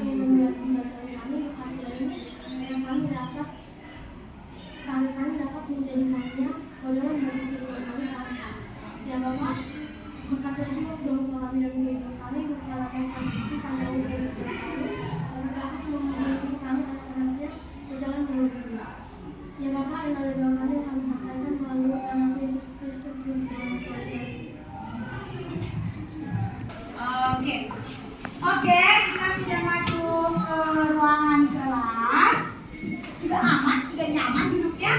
yang membuat pembelajaran kami apabila ini kami dapat menjadikannya modal bagi kehidupan kami saat ini. Ya Bapak, berkati juga kedua kami dan kehidupan kami berpengalaman kami panjang umur dan kami dan dapat membimbing kami anak-anaknya berjalan dengan benar. Ya Bapak, yang ada dalam kami kami sampaikan melalui nama Yesus Kristus dan selamat keluarga. Oke, kita sudah masuk ke ruangan kelas. Sudah aman, sudah nyaman duduknya?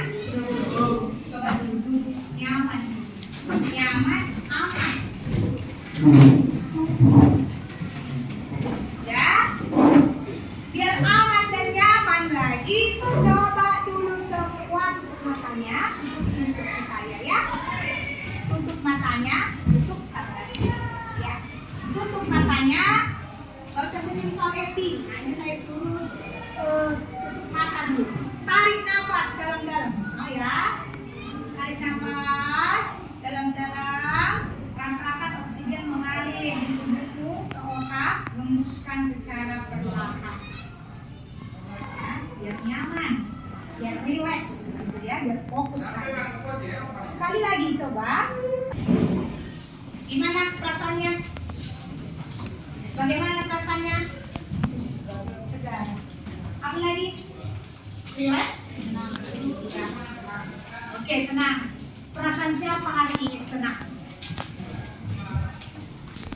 Coba duduk nyaman, aman. Ya, biar aman dan nyaman lagi. Coba dulu semua tutup matanya. Instruksi saya ya. Tutup matanya, tutup sabar. Ya, tutup matanya. Gak usah senyum acting, hanya saya suruh tutup mata dulu. Tarik nafas dalam-dalam, ya. Tarik nafas dalam-dalam. Rasakan oksigen mengalir di tubuhmu ke otak, hembuskan secara perlahan. Ya, biar nyaman, biar relax, gitu ya, biar fokus. Sekali lagi coba. Gimana perasaannya? Bagaimana perasaannya? Segar. Apa lagi? Relax? Senang. Oke, senang. Perasaan siapa hari ini senang?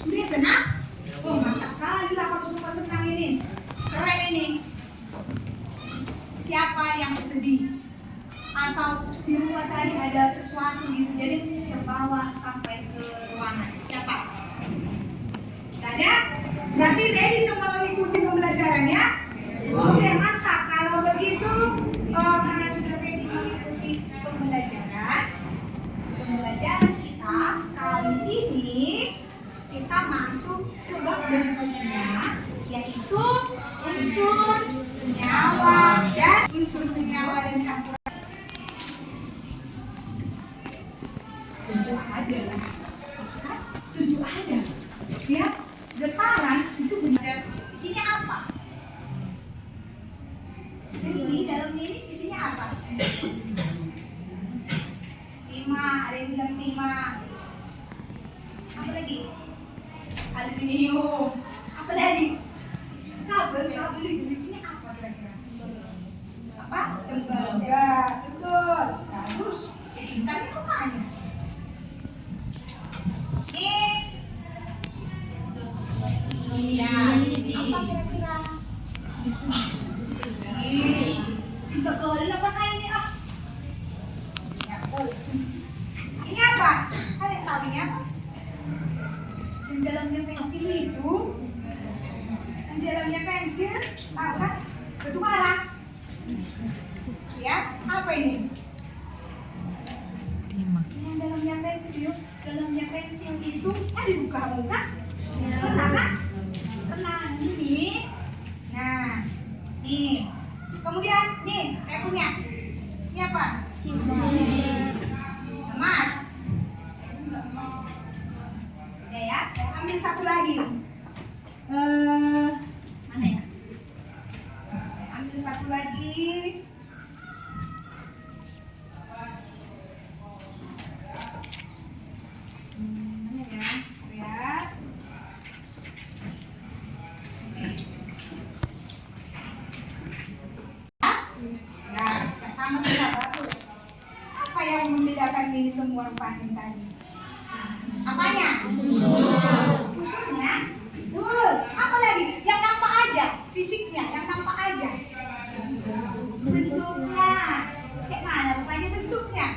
Sudah senang? Oh, mantap kali lah kalau suka senang ini. Keren ini. Siapa yang sedih? Atau di rumah tadi ada sesuatu gitu, jadi terbawa sampai ke ruangan. Siapa? Tidak ada? Berarti ready semua mengikuti pembelajarannya? Oke, mantap. Kalau begitu, karena sudah ready mengikuti pembelajaran kita kali ini kita masuk ke bab berikutnya, yaitu unsur senyawa dan campuran. Tentu ada. Ya. Getaran itu benar. Isinya apa? Ini dalam ini isinya apa? Timah, ada yang bilang timah. Apa lagi? Aluminium. Apa lagi? Kabel itu isinya apa kira-kira? Apa? Tembaga. Betul. Bagus. Pintarnya kemana? Ya, apa kira-kira? Betul, apakah ini apa? Ya, betul. Ini apa? Ada yang tahu ini apa? Di dalamnya pensil itu, di dalamnya pensil, apa? Batu bara. Ya, apa ini? Yang dalamnya pensil itu, dibuka-buka. Pernah kan? Tenang ini. Nah, nih. Kemudian nih, saya punya. Ini apa? Emas. Ya, saya ambil satu lagi. Mana ya? Saya ambil satu lagi. Mana ya? Lihat. Sama sudah bagus. Apa yang membedakan ini semua rupanya tadi? Apanya? Unsurnya? Betul. Apa lagi? Yang nampak aja, fisiknya, yang nampak aja. Bentuknya. Kayak mana rupanya bentuknya?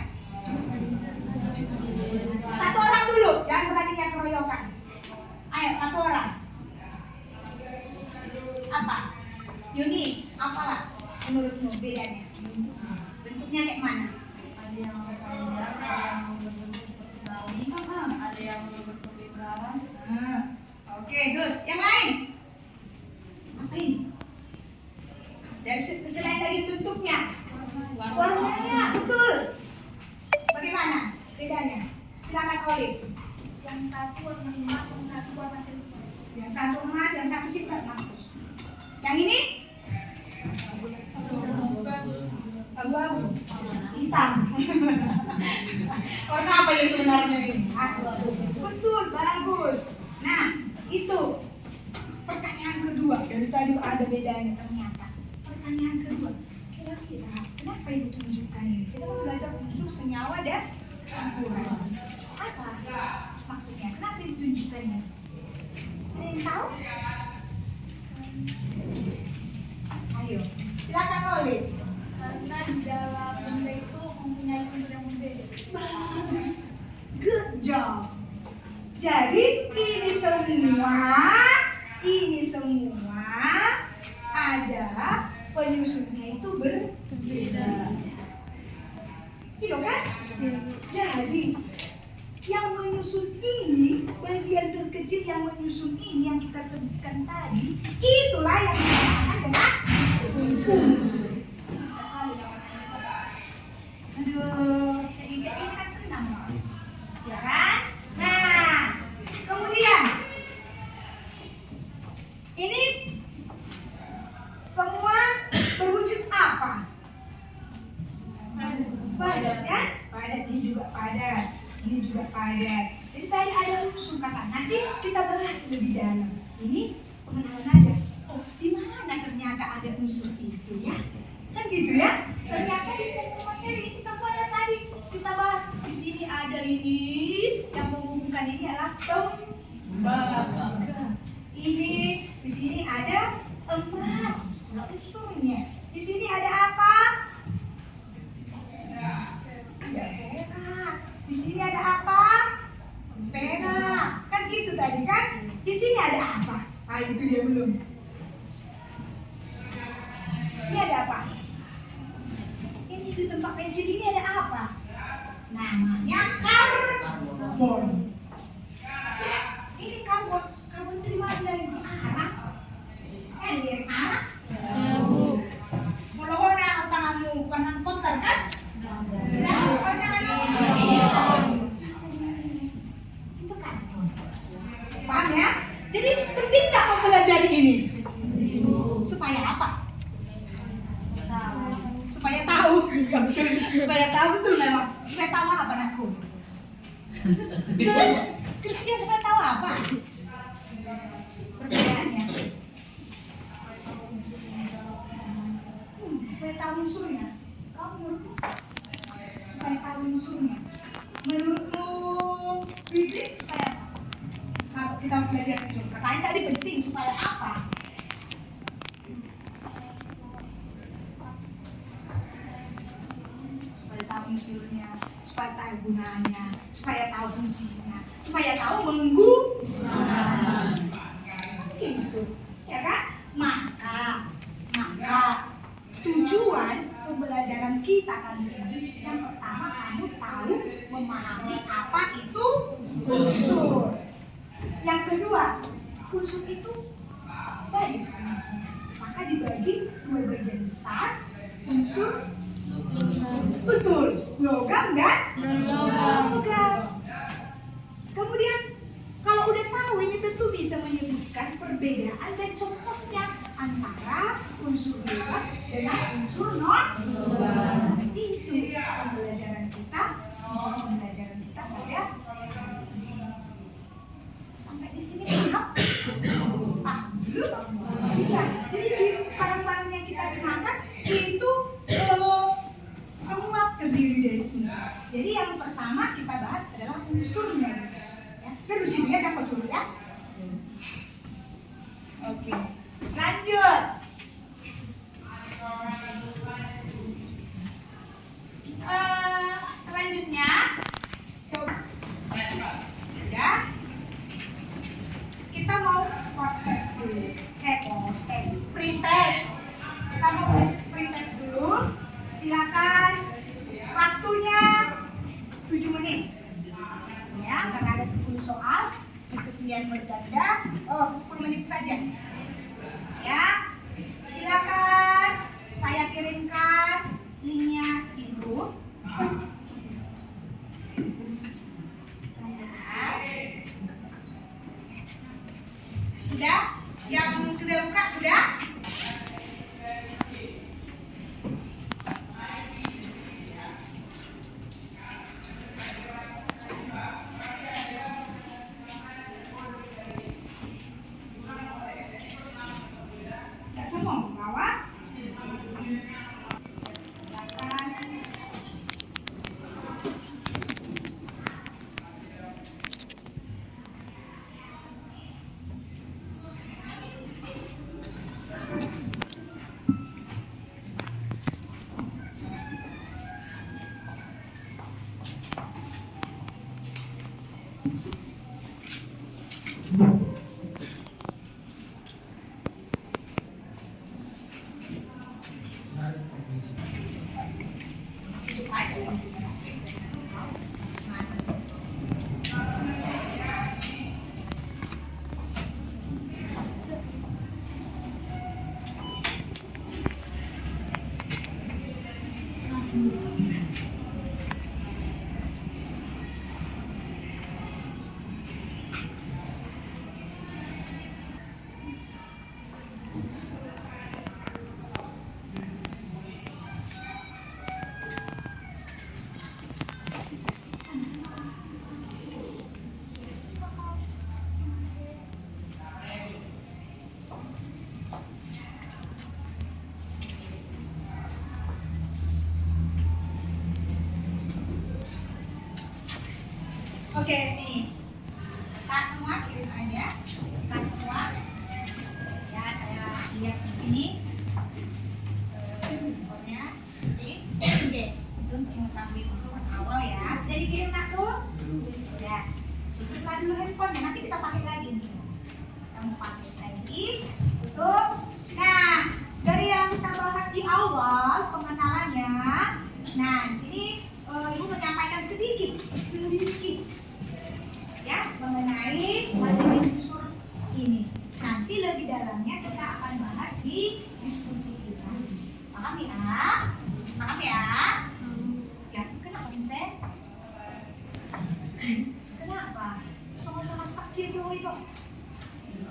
Satu orang dulu, jangan berani keroyokan. Ayo, satu orang. Apa? Yuni, apalah menurutmu bedanya? Bentuknya kayak mana? Ada yang panjang, ada yang berbentuk seperti tali, ada yang berbentuk lingkaran. Oke, good. Yang lain? Apa ini? Dan selain dari bentuknya, warnanya, betul. Bagaimana bedanya? Silakan Olive. Yang satu warna emas, yang satu warna silver. Yang satu emas, yang satu silver. Yang ini? Abu-abu. Hitam. Warna apa yang sebenarnya ini? Abu-abu. Betul, bagus. Nah, itu pertanyaan kedua. Dari tadi ada bedanya ternyata. Pertanyaan kedua. Kira-kira kenapa ibu tunjukkan ini? Kita mau belajar unsur senyawa dan campuran. Apa maksudnya? Kenapa ibu tunjukkannya? Ada yang tahu? Ayo, silakan Olive. Karena di dalam benda itu mempunyai unsur yang berbeda. Bagus, good job. Jadi ini semua ada penyusunnya itu berbeda. Gitu kan? Jadi yang menyusun ini, bagian terkecil yang menyusun ini yang kita sebutkan tadi, itulah yang dinamakan dengan unsur. Aduh, ini kan senang, ya kan? Nah, kemudian ini semua berwujud apa? Padat kan? Padat, ini juga padat, ini juga padat. Jadi tadi ada unsur kata. Nanti kita bahas lebih dalam. Ini pengenalan aja. Oh, di mana ternyata ada unsur itu ya? Kan gitu ya? Ternyata di semua materi ini contohnya tadi kita bahas. Di sini ada ini yang menghubungkan ini adalah tembaga. Ini di sini ada emas, unsurnya. Di sini ada apa? Perak. Di sini ada apa? Perak. Kan gitu tadi kan? Di sini ada apa? Ah, itu dia belum. Ini ada apa? Ini di tempat pensil ini ada apa? Namanya karbon. Ya, ini karbon. Karbon itu di mana? Di arak. Di arak. Mula-mula utanganmu panang kotor kan? Itu karbon. Paham ya? Jadi penting nggak mempelajari ini? Supaya apa? Supaya tahu. Supaya tahu betul memang. Supaya tahu apa anakku? Kemudian supaya tahu apa? Perbedaannya. Supaya tahu unsurnya. Kamu menurutmu? Supaya tahu unsurnya. Menurutmu Biblik supaya apa? Kalau kita belajar unsur, katanya tadi penting supaya apa? Supaya tahu unsurnya, supaya tahu gunanya, supaya tahu fungsinya, supaya tahu menggunakan. Gitu, ya kan? Maka tujuan pembelajaran kita kali ini yang pertama kamu tahu memahami apa itu unsur. Yang kedua, unsur itu banyak jenisnya. Maka dibagi dua bagian besar, unsur betul, logam dan non-logam. Kemudian kalau udah tahu ini tentu bisa menyebutkan perbedaan dan contohnya antara unsur logam dengan unsur non-logam. Itu pembelajaran kita, tujuan pembelajaran kita pada sampai di sini paham? Belum? Iya. Jadi di barang-barang yang kita gunakan itu semua terdiri dari unsur. Jadi yang pertama kita bahas adalah unsurnya. Ya. Kan di sini ya dapat unsur ya. Oke. Lanjut. Selanjutnya coba ya. Kita mau post-test dulu. Post-test, pre-test. Kita mau pre-test dulu. Silakan. Waktunya 7 menit. Ya, karena ada 10 soal. Itu pilihan berganda. Oh, 10 menit saja. Ya. Silakan. Saya kirimkan linknya di grup. Sudah? Yang sudah buka sudah? Oke, finish. Tak semua kirim aja. Tak semua. Ya, saya lihat di sini. Responnya. Oke. Itu untuk mengetahui ukuran awal ya. Sudah dikirim nak tuh? Ya. Simpan dulu handphonenya. Nanti kita pakai lagi nih. Kamu pakai lagi. Tutup. Nah, dari yang kita bahas di awal pengenalannya. Nah, di sini Ibu menyampaikan sedikit ya mengenai materi unsur ini. Nanti lebih dalamnya kita akan bahas di diskusi kita. Paham ya? Paham ya? Ya, kenapa Vincent? Kenapa? Soalnya sakit dulu itu.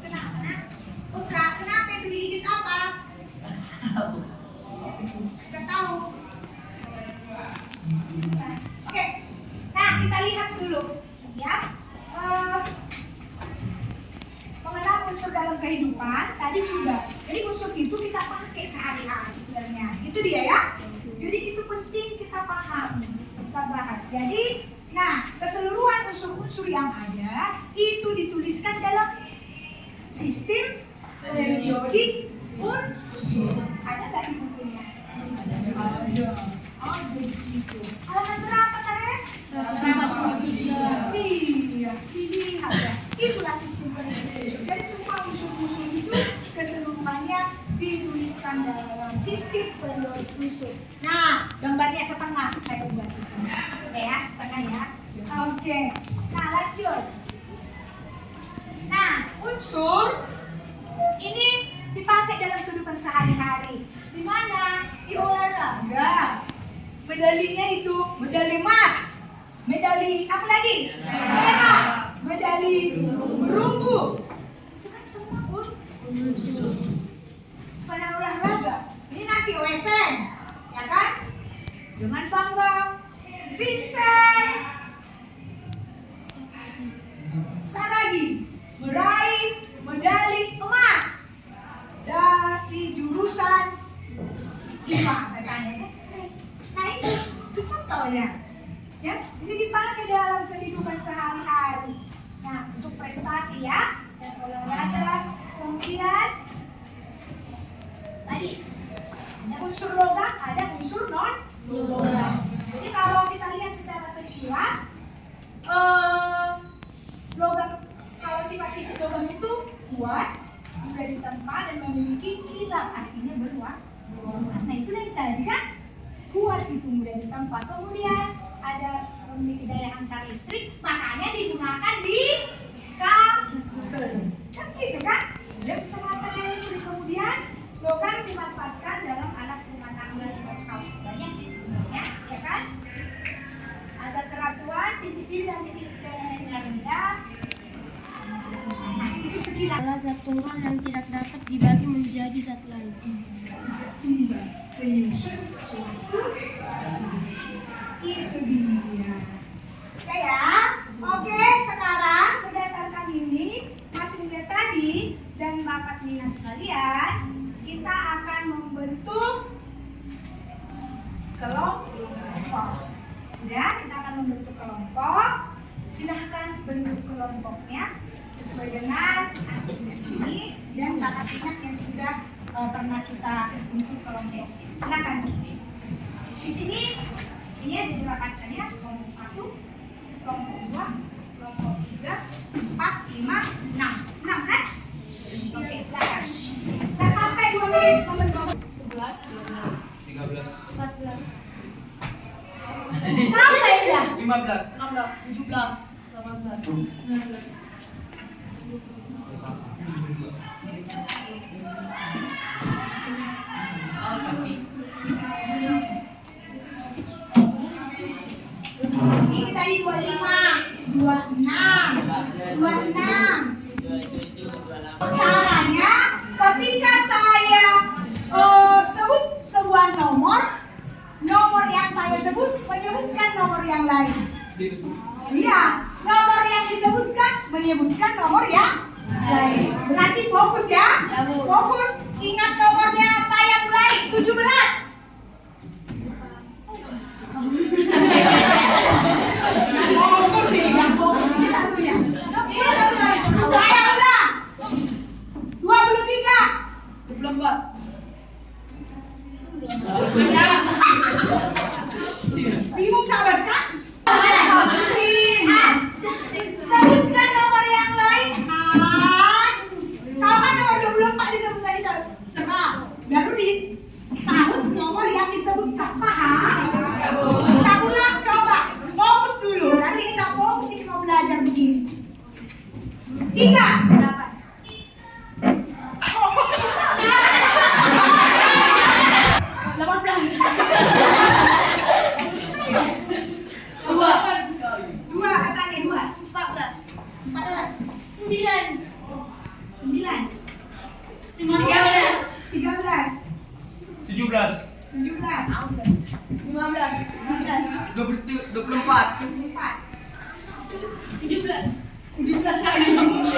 Kenapa? Oh, kenapa itu digigit apa? Gak tahu. Oke, nah kita lihat dulu ya. Mengenal unsur dalam kehidupan tadi sudah. Jadi unsur itu kita pakai sehari-hari sebenarnya. Itu dia ya. Jadi itu penting kita pahami, kita bahas. Jadi, nah keseluruhan unsur-unsur yang ada itu dituliskan dalam sistem periodik unsur. Ada nggak di bukunya? Ada. Oh, di situ. Halaman berapa teh? Iya, dilihat ya. Itulah sistem periodik unsur. Jadi semua unsur-unsur itu keseluruhannya dituliskan dalam sistem periodik unsur. Nah, gambarnya setengah saya ubah di sini. Ya, setengah ya. Oke. Nah, lanjut. Nah, unsur ini dipakai dalam kehidupan sehari-hari. Di mana? Di olahraga. Medalinya itu medali emas, medali apa lagi? Perak, medali perunggu. Itu kan semua unsur. Pada olahraga. Ini nanti OSN, ya kan? Dengan bangga, Vincent Saragi meraih medali emas dari jurusan IPA katanya. Nah itu contohnya, ya. Ini dipakai dalam kehidupan sehari-hari. Nah untuk prestasi ya dan olahraga, kemudian tadi ada unsur logam, ada unsur non logam. Jadi kalau kita lihat secara sekilas, logam kalau sifat fisik logam itu kuat, mudah ditempa dan memiliki kilat, artinya berwarna. Nah itu yang tadi kan. Kuat itu mudah ditempa. Kemudian ada memiliki daya antar listrik, makanya digunakan di kabel. Kan gitu kan? Dia bisa menghantar daya listrik. Kemudian logam dimanfaatkan dalam alat rumah tangga di pesawat. Banyak sih sebenarnya, ya kan? Ada keratuan, titik dan titik rendah. Nah, itu sekilas. Adalah zat tunggal yang tidak dapat dibagi menjadi zat lain. Tunggal penyusun suatu itu dia. Saya oke, sekarang berdasarkan ini masih lihat tadi dan bakat minat kalian, kita akan membentuk kelompok. Sudah, kita akan membentuk kelompok. Silahkan bentuk kelompoknya sesuai dengan hasil ini dan bakat minat yang sudah pernah kita bentuk kelompok. Silakan. Di sini ini ada dirapatkan ya, kelompok 1, kelompok 2, kelompok 4, 5, 6. 6 kan? Oke, silakan. Nah, sampai 2 menit momen-momen. 11, 12, 13, 14. Tahu saya bilang? 15, 16, 17, 18, 19. Soal kaki. Ini tadi 25, 26, 26. Caranya ketika saya sebut sebuah nomor yang saya sebut menyebutkan nomor yang lain. Iya, nomor yang disebutkan menyebutkan nomor yang lain. Berarti fokus ya. Ya, Bu. Fokus, ingat nomornya. Saya mulai 17. Fokus ini, nggak fokus ini satunya. Saya ulang. 23. 24. Bingung sahabat kan? Has. Sebutkan nomor yang lain. Has. Tahu kan nomor 24 disebut tadi? Setengah. Baru di sahut nomor yang disebutkan. Paham? Kita ulang coba. Fokus dulu. Nanti ini nggak fokus ini mau belajar begini. 3. Berapa? Dua katanya 2. 14. 9. 13. 17, 17. 24, 24. 17. 17 kali. 24. 18.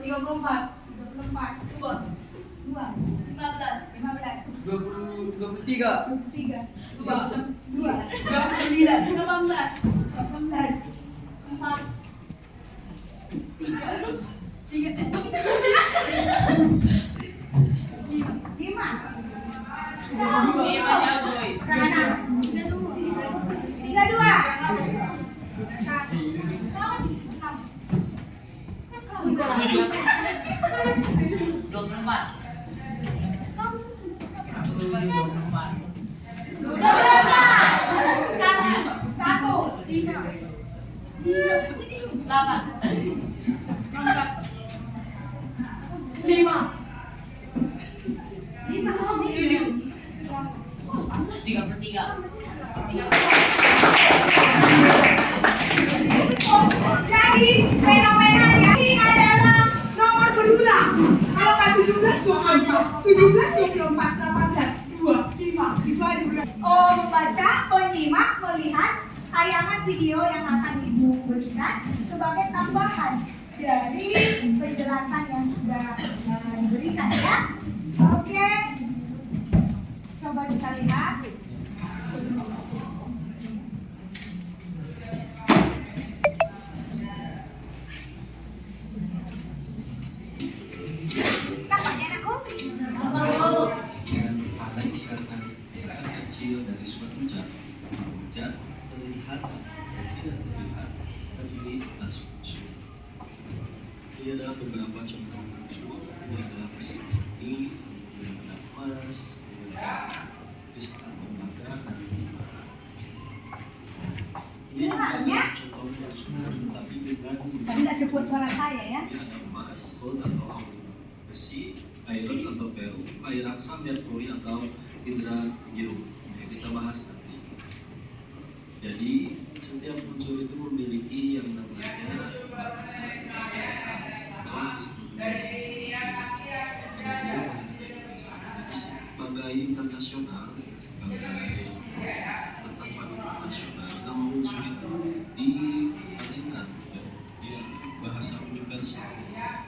34. 2. 15. 15. 23, 23. 2. 29. 18. 18. 4. 5. Tiga dua. Satu. 5. Jadi fenomenanya ini adalah nomor berulang. Kalau kan 17, 24, 17, 24, 18, 2, 5, itu aja berulang. Oh, membaca, menyimak, melihat tayangan video yang akan Ibu berikan sebagai tambahan dari penjelasan yang sudah diberikan ya. Oke, coba kita lihat. Tampaknya anakku. Dan pada misalkan gerakan kecil dari suatu zat, zat terlihat atau tidak terlihat, terdiri atas unsur. Ini adalah beberapa contoh unsur. Ini adalah seperti emas, kristal tembaga, dan timah. Ini adalah contoh unsur, tapi dengan Tadi nggak sebut suara saya ya. ini ada emas, gold atau abu, besi, iron atau peru, air aksa, merkuri atau hidragium. Yang kita bahas nanti. Jadi setiap unsur itu memiliki yang namanya bahasa Indonesia atau disebut bahasa Indonesia. Jadi sebagai internasional, sebagai penetapan internasional, nama unsur itu diartikan di bahasa universal.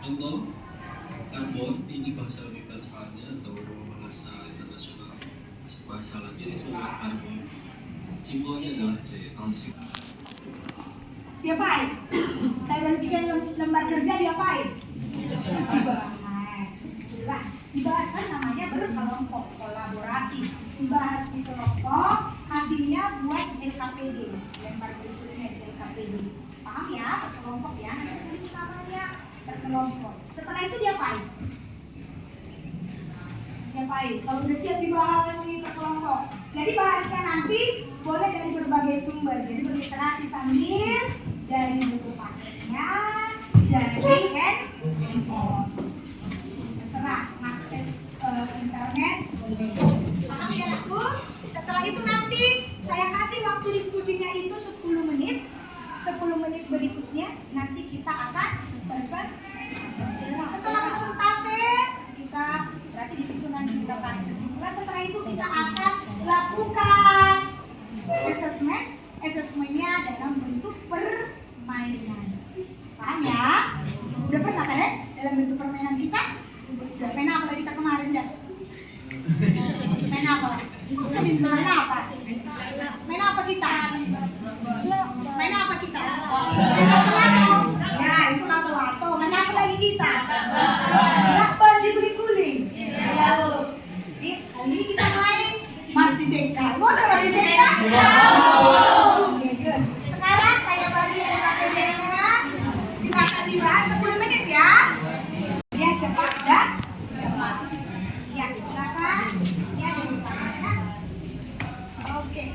Contoh, karbon ini bahasa universalnya atau bahasa internasional. Bahasa Latin itu adalah karbon. Simbolnya adalah C, kalsium. Diapain? Saya bagikan lembar kerja diapain? Dibahas. Itulah dibahas kan namanya berkelompok, kolaborasi. Dibahas di kelompok, hasilnya buat LKPD, lembar berikutnya di LKPD. Paham ya, per kelompok ya, nanti tulis namanya per kelompok. Setelah itu diapain? Kalau udah siap dibahas nih per kelompok. Jadi bahasnya nanti boleh dari berbagai sumber. Jadi berliterasi sambil dari buku paketnya, dari handphone. Terserah, akses internet boleh. Paham ya aku? Setelah itu nanti saya kasih waktu diskusinya itu 10 menit. 10 menit berikutnya nanti kita akan setelah presentasi kita berarti di situ nanti kita tarik kesimpulan. Setelah itu kita akan lakukan assessmentnya dalam bentuk permainan. Paham ya? Udah pernah kan ya dalam bentuk permainan kita? Udah main apa lagi kita kemarin dah? Main apa? Sering main apa? Main apa kita? Main apa kita? Main lato. Ya itu lato. Main apa lagi kita? Lapan diberi guling. Ini kali ini kita main masih dekat. Mau tahu masih dekat? Oke, good. Sekarang saya bagi LKPD-nya. Silakan dibahas 10 menit ya. Ya cepat dan cepat. Ya silakan. Ya diusahakan. Oke.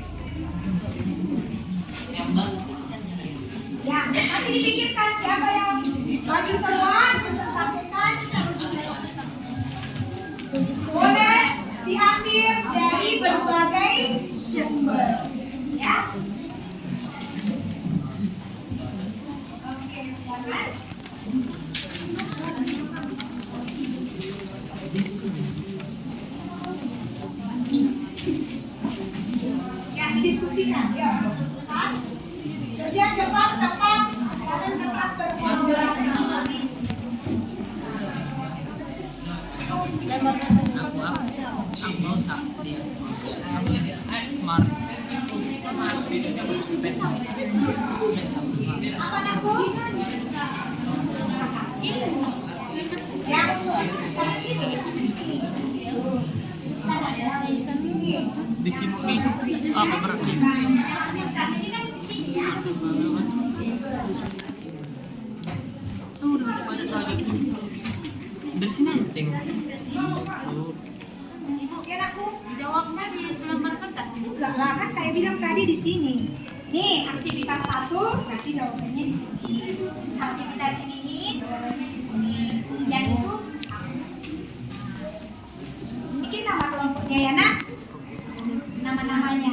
Ya, nanti dipikirkan siapa yang bagi semua presentasikan. Boleh diambil dari berbagai sumber. Ya. Oke, silakan. Ya, didiskusikan. Ya. Kerja cepat, tepat, dan tepat berkolaborasi. Apa aku? Yang Di sini apa berarti? Udah pada saja. Dari sini enteng. Ibu, ya aku Jawabnya di selembar kertas. enggak lah kan saya bilang tadi di sini. Nih aktivitas 1 berarti jawabannya di sini. Aktivitas ini jawabannya di sini. Yang itu bikin nama kelompoknya ya nak. Nama-namanya.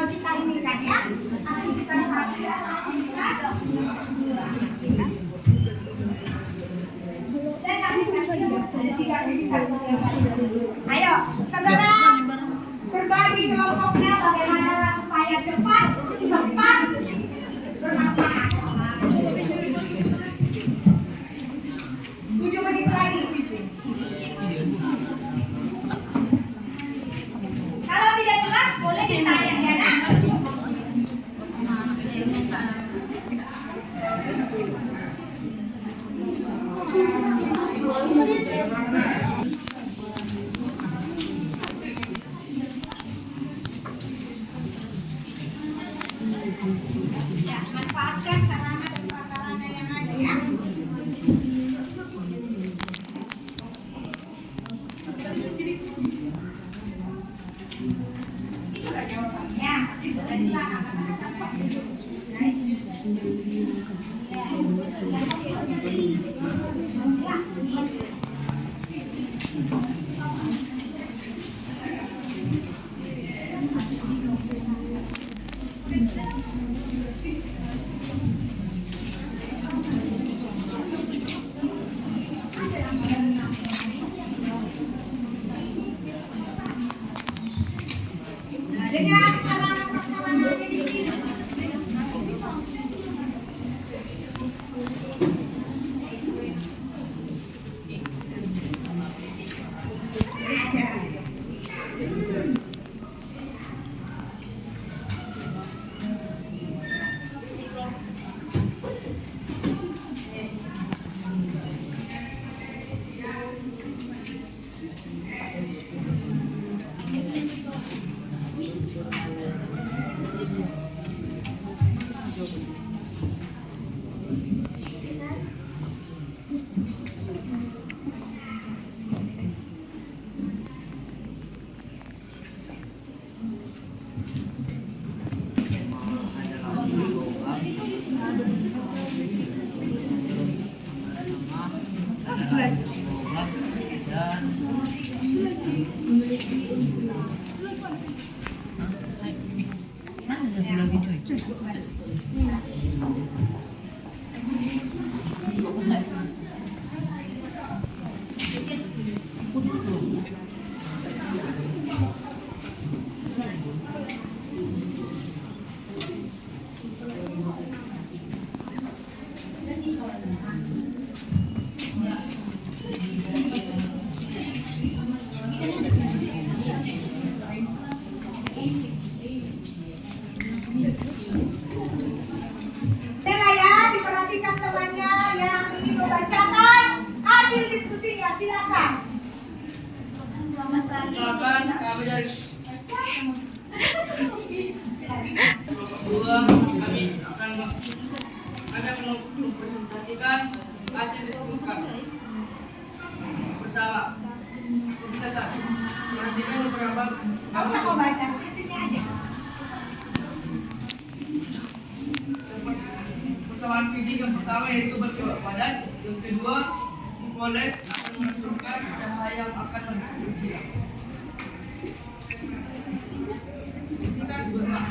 Kita ini kan ya aktivitas 1 dan aktivitas 2. Dan aktivitas 3 ada 3 aktivitas. Ayo, saudara berbagi kelompoknya bagaimana supaya cepat, tepat, bermanfaat. 7 menit lagi. Kalau tidak jelas boleh ditanya ya nak. Ya, manfaatkan sarana dan prasarana yang ada ya. Itulah jawabannya. Itulah kata-kata Pak. Nice. Dengan sarana-prasarananya di sini. Bella ya, diperhatikan temannya yang ingin membacakan hasil diskusinya, silakan. Selamat pagi. Silakan kami dari kedua kami akan mempresentasikan hasil diskusi kami. Pertama, kita perhatikan beberapa Gak usah kau baca, hasilnya aja. persamaan fisik. Yang pertama yaitu bersifat padat, yang kedua hipoles akan menentukan cahaya yang akan bergerak. Kita sebagai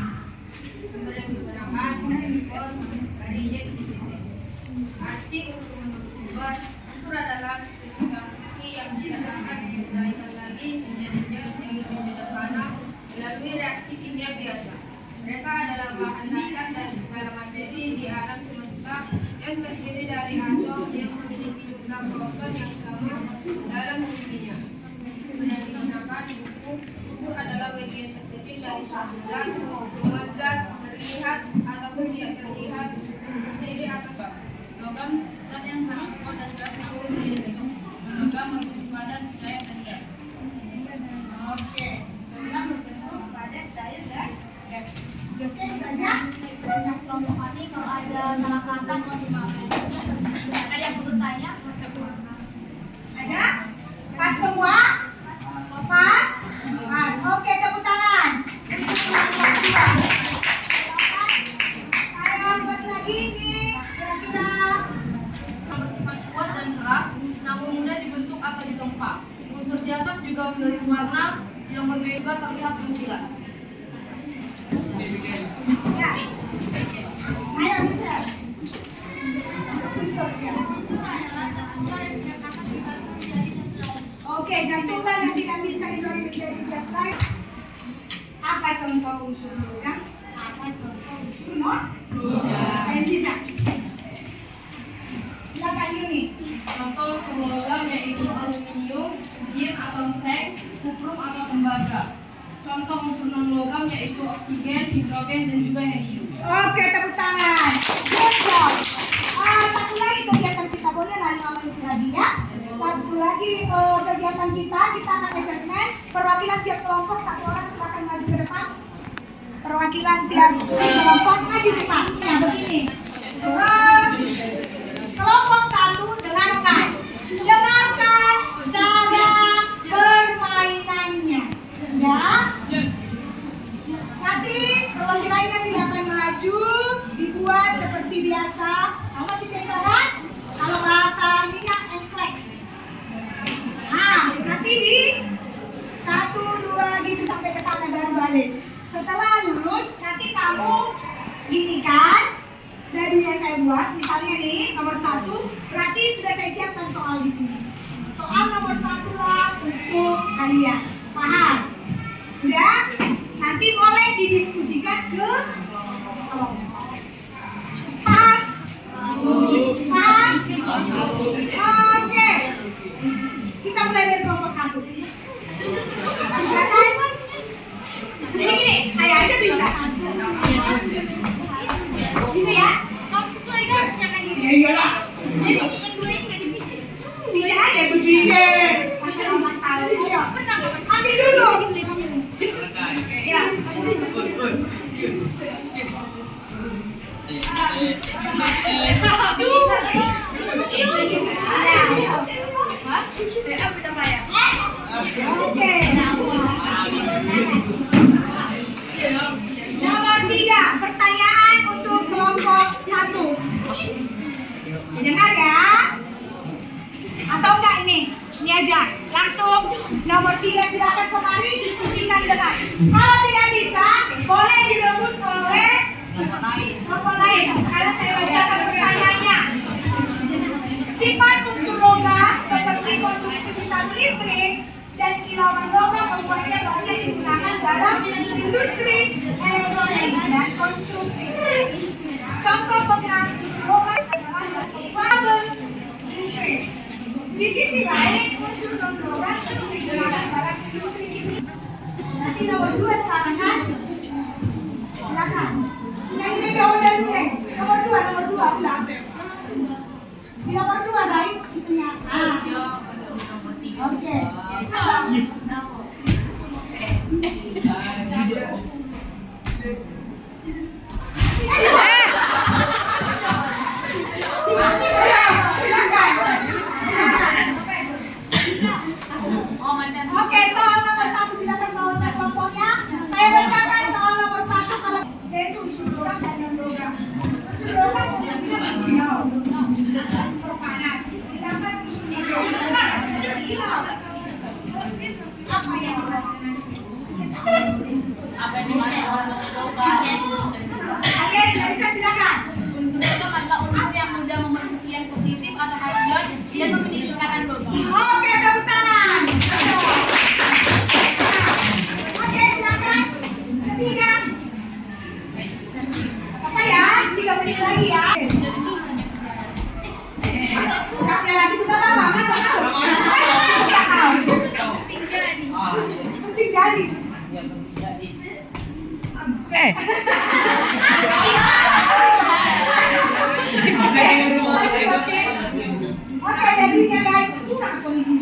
sumber yang digunakan unsur tadinya titik. Arti unsur adalah spesifikasi yang digunakan diuraikan lagi menjadi gas yang lebih sederhana melalui reaksi kimia biasa. Mereka adalah bahan dasar dari segala materi di alam semesta yang terdiri dari atom yang memiliki jumlah proton yang sama dalam dirinya. Yang digunakan unsur adalah bagian terkecil dari suatu zat, semua zat terlihat ataupun tidak terlihat terdiri atas logam, zat yang sangat kuat dan keras namun dilindungi. Logam berbentuk padat, cair dan gas. Oke, logam berbentuk padat, cair dan gas. Oke, itu aja. Presentasi kelompok kami, kalau ada salah kata mohon dimaafkan. Ada yang mau bertanya? Ada? Pas semua? Pas? Pas. Oke, tepuk tangan. Untuk kelompok dua. Saya buat lagi nih, kira-kira. Bersifat kuat dan keras, namun mudah dibentuk atau ditempa. Unsur di atas juga memiliki warna yang berbeda terlihat mengkilat. Ya. Ayo, bisa. Oke, jam tunggal yang tidak bisa dibagi menjadi jam lain. Apa contoh unsur logam? Apa contoh unsur non? Yang bisa. Silakan Yuni. Contoh unsur logam yaitu aluminium, jin atau seng, kuprum atau tembaga. Contoh unsur non logam yaitu oksigen, hidrogen dan juga helium. Oke, tepuk tangan. Good job. Satu lagi kegiatan kita, boleh lah 5 menit lagi ya. Satu lagi kegiatan kita akan asesmen. Perwakilan tiap kelompok, satu orang silakan maju ke depan. Perwakilan tiap kelompok maju ke depan. Ya, begini. Kelompok 1 dengarkan. Dengarkan cara permainannya. Ya. Nanti perwakilannya silakan maju, dibuat seperti biasa. Kamu masih tembakan? Kalau bahasa ininya engklek. Nah, nanti di 1, 2 gitu sampai ke sana baru balik. Setelah lulus, nanti kamu gini kan? Dadu yang saya buat, misalnya nih nomor 1, berarti sudah saya siapkan soal di sini. Soal nomor 1 lah untuk kalian. Paham? Udah? Nanti boleh didiskusikan ke kelompok. Paham? Paham? Oke. Kita mulai dari kelompok 1. Silakan. Gini, saya aja bisa. Gini ya. Kamu sesuai kan? Siapa ini? Ya iyalah. Jadi yang dua ini nggak dipijit. Bisa aja begini. Masa 4 kali. Ayo. Ambil dulu. Ya. Oke. Nomor 3, pertanyaan untuk kelompok 1. Dengar ya? Atau enggak ini? Ini aja. Langsung nomor 3 silakan kemari diskusikan dengan. Kalau tidak bisa, boleh direbut oleh kelompok lain. Sekarang saya bacakan pertanyaannya. Sifat unsur logam seperti konduktivitas listrik dan kilauan logam membuatnya banyak digunakan dalam industri elektronik dan konstruksi. Contoh penggunaan logam adalah kabel listrik. Di sisi lain, unsur non-logam sering digunakan dalam industri kimia. Nanti nomor 2 sekarang kan? Silakan. Ini nomor 2, nomor 2 ulang. Di nomor 2 guys, itunya. Oke. Oke, soal nomor 1 silakan bawa contohnya. Saya bacakan soal nomor 1 kalau yaitu unsur logam dan non-logam. Unsur logam kemungkinan hijau atau panas, sedangkan unsur non-logam hilau. Apa yang dihasilkan? Apa yang dimaksud logam? Oke, sudah bisa silakan. Unsur logam adalah unsur yang mudah membentuk ion positif atau kation dan memiliki ikatan logam. Oke, tepuk tangan. Oke, silakan. Ketiga. Apa ya? 3 menit lagi ya. Jadi susah ngejar. Sudah kelas itu apa? Mama sama sama. Penting jadi. Penting jadi. Oke, jadinya guys, itu nak polisi.